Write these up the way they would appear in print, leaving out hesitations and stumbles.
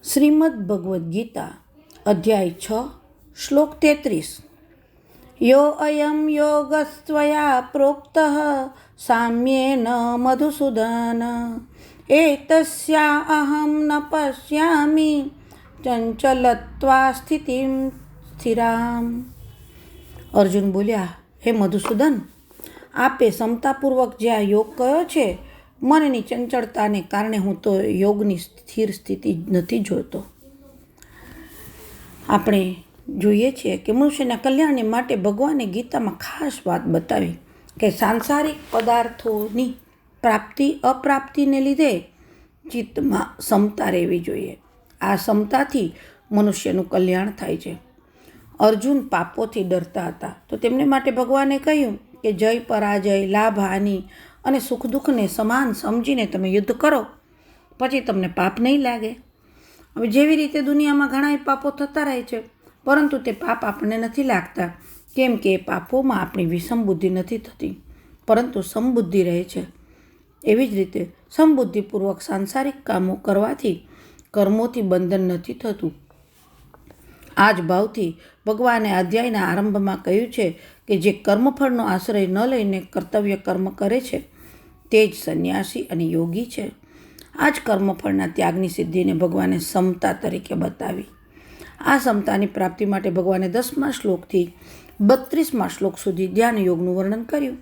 શ્રીમદ્ ભગવદ્ ગીતા અધ્યાય 6 શ્લોક 33 યો અયમ યોગસ્ત્વયા પ્રોક્તઃ સામ્યેન મધુસૂદન એતસ્યા અહં ન પશ્યામિ ચંચલત્વા સ્થિતિમ સ્થિરામ. અર્જુન બોલ્યા, હે મધુસૂદન, આપે સમતાપૂર્વક જે આ યોગ કયો છે, મનની ચંચળતાને કારણે હું તો યોગની સ્થિર સ્થિતિ નથી જોતો. આપણે જોઈએ છીએ કે મનુષ્યના કલ્યાણને માટે ભગવાને ગીતામાં ખાસ વાત બતાવી કે સાંસારિક પદાર્થોની પ્રાપ્તિ અપ્રાપ્તિને લીધે ચિત્તમાં સમતા રહેવી જોઈએ. આ સમતાથી મનુષ્યનું કલ્યાણ થાય છે. અર્જુન પાપોથી ડરતા હતા, તો તેમને માટે ભગવાને કહ્યું કે જય પરાજય, લાભ હાનિ અને સુખ દુઃખને સમાન સમજીને તમે યુદ્ધ કરો, પછી તમને પાપ નહીં લાગે. હવે જેવી રીતે દુનિયામાં ઘણા પાપો થતા રહે છે, પરંતુ તે પાપ આપણને નથી લાગતા, કેમ કે એ પાપોમાં આપણી વિષમ બુદ્ધિ નથી થતી, પરંતુ સમબુદ્ધિ રહે છે. એવી જ રીતે સમબુદ્ધિપૂર્વક સાંસારિક કામો કરવાથી કર્મોથી બંધન નથી થતું. આ જ ભાવથી ભગવાને અધ્યાયના આરંભમાં કહ્યું છે કે જે કર્મફળનો આશ્રય ન લઈને કર્તવ્ય કર્મ કરે છે તે જ સંન્યાસી અને યોગી છે. આ જ કર્મફળના ત્યાગની સિદ્ધિને ભગવાને સમતા તરીકે બતાવી. આ સમતાની પ્રાપ્તિ માટે ભગવાને 10મા શ્લોકથી 32મા શ્લોક સુધી ધ્યાન યોગનું વર્ણન કર્યું.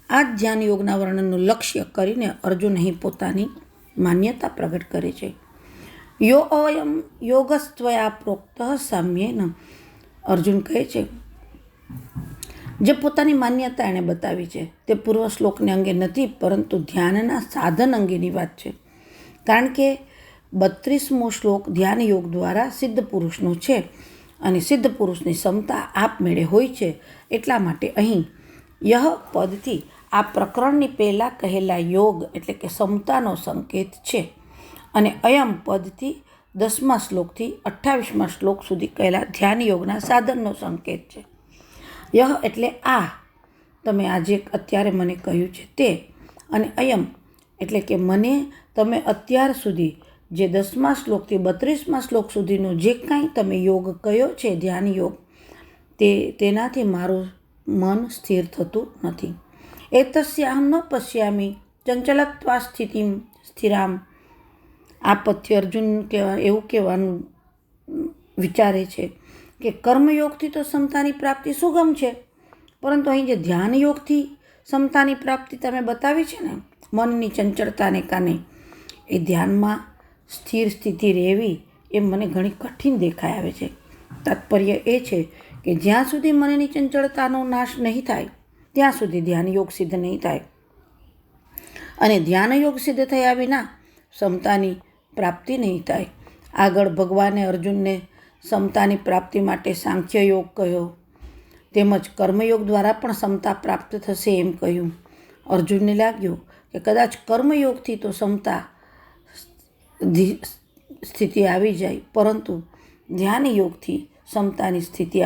આ જ ધ્યાન યોગના વર્ણનનું લક્ષ્ય કરીને અર્જુન અહીં પોતાની માન્યતા પ્રગટ કરે છે. યો અયમ યોગસ્ત્વયા પ્રોક્તઃ સામ્યેન. અર્જુન કહે છે, જે પોતાની માન્યતા એણે બતાવી છે તે પૂર્વ શ્લોકને અંગે નથી, પરંતુ ધ્યાનના સાધન અંગેની વાત છે. કારણ કે 32મો શ્લોક ધ્યાન યોગ દ્વારા સિદ્ધ પુરુષનો છે અને સિદ્ધ પુરુષની ક્ષમતા આપમેળે હોય છે. એટલા માટે અહીં યહ પદથી આ પ્રકરણની પહેલાં કહેલા યોગ એટલે કે ક્ષમતાનો સંકેત છે, અને અયમ પદથી 10મા શ્લોકથી 28મા શ્લોક સુધી કહેલા ધ્યાન યોગના સાધનનો સંકેત છે. યહ એટલે આ, તમે આજે અત્યારે મને કહ્યું છે તે, અને અયમ એટલે કે મને તમે અત્યાર સુધી જે 10મા શ્લોકથી 32મા શ્લોક સુધીનો જે કાંઈ તમે યોગ કયો છે, ધ્યાન યોગ, તેનાથી મારું મન સ્થિર થતું નથી. એતસ્યાહં ન પશ્યામિ ચંચલત્વા સ્થિતિમ સ્થિરામ. આ પદથી અર્જુન એવું કહેવાનું વિચારે છે કે કર્મયોગથી તો સમતાની પ્રાપ્તિ સુગમ છે, પરંતુ અહીં જે ધ્યાન યોગથી સમતાની પ્રાપ્તિ તમે બતાવી છે ને, મનની ચંચળતાને કારણે એ ધ્યાનમાં સ્થિર સ્થિતિ રહેવી એ મને ઘણી કઠિન દેખાઈ આવે છે. તાત્પર્ય એ છે કે જ્યાં સુધી મનની ચંચળતાનો નાશ નહીં થાય ત્યાં સુધી ધ્યાન યોગ સિદ્ધ નહીં થાય, અને ધ્યાન યોગ સિદ્ધ થયા વિના સમતાની પ્રાપ્તિ નહીં થાય. આગળ ભગવાને અર્જુનને સમતાની પ્રાપ્તિ માટે સાંખ્ય યોગ કહ્યો, તેમજ કર્મયોગ દ્વારા પણ સમતા પ્રાપ્ત થશે એમ કહ્યું. અર્જુનને લાગ્યું કે કદાચ કર્મયોગથી તો સમતા સ્થિતિ આવી જાય, પરંતુ ધ્યાન યોગથી સમતાની સ્થિતિ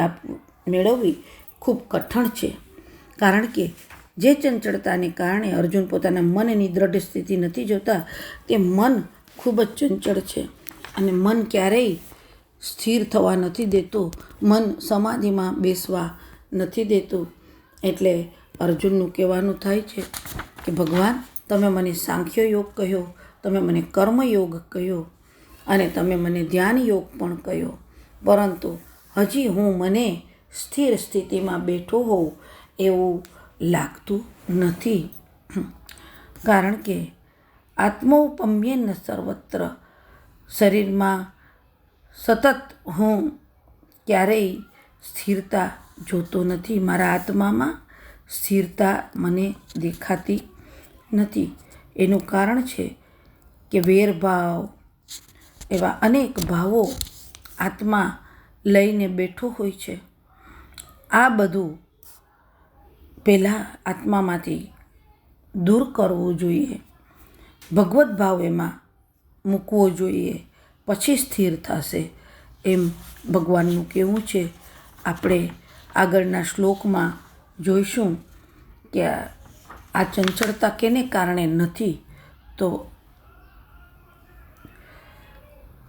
મેળવવી ખૂબ કઠણ છે. કારણ કે જે ચંચળતાને કારણે અર્જુન પોતાના મનની દ્રઢ સ્થિતિ નથી જોતા, તે મન ખૂબ જ ચંચળ છે અને મન ક્યારેય સ્થિર થવા નથી દેતું, મન સમાધિમાં બેસવા નથી દેતું. એટલે અર્જુનનું કહેવાનું થાય છે કે ભગવાન, તમે મને સાંખ્ય યોગ કહ્યો, તમે મને કર્મયોગ કહ્યો અને તમે મને ધ્યાન યોગ પણ કહ્યો, પરંતુ હજી હું મને સ્થિર સ્થિતિમાં બેઠો હોઉં એવું લાગતું નથી. કારણ કે આત્મૌપમ્યેન સર્વત્ર, શરીરમાં સતત હું ક્યારેય સ્થિરતા જોતો નથી, મારા આત્મામાં સ્થિરતા મને દેખાતી નથી. એનું કારણ છે કે વેરભાવ, એવા અનેક ભાવો આત્મા લઈને બેઠો હોય છે. આ બધું પહેલાં આત્મામાંથી દૂર કરવું જોઈએ, ભગવદ્ ભાવ એમાં મૂકવો જોઈએ, પછી સ્થિર થશે એમ ભગવાનનું કહેવું છે. આપણે આગળના શ્લોકમાં જોઈશું કે આ ચંચળતા કેને કારણે નથી, તો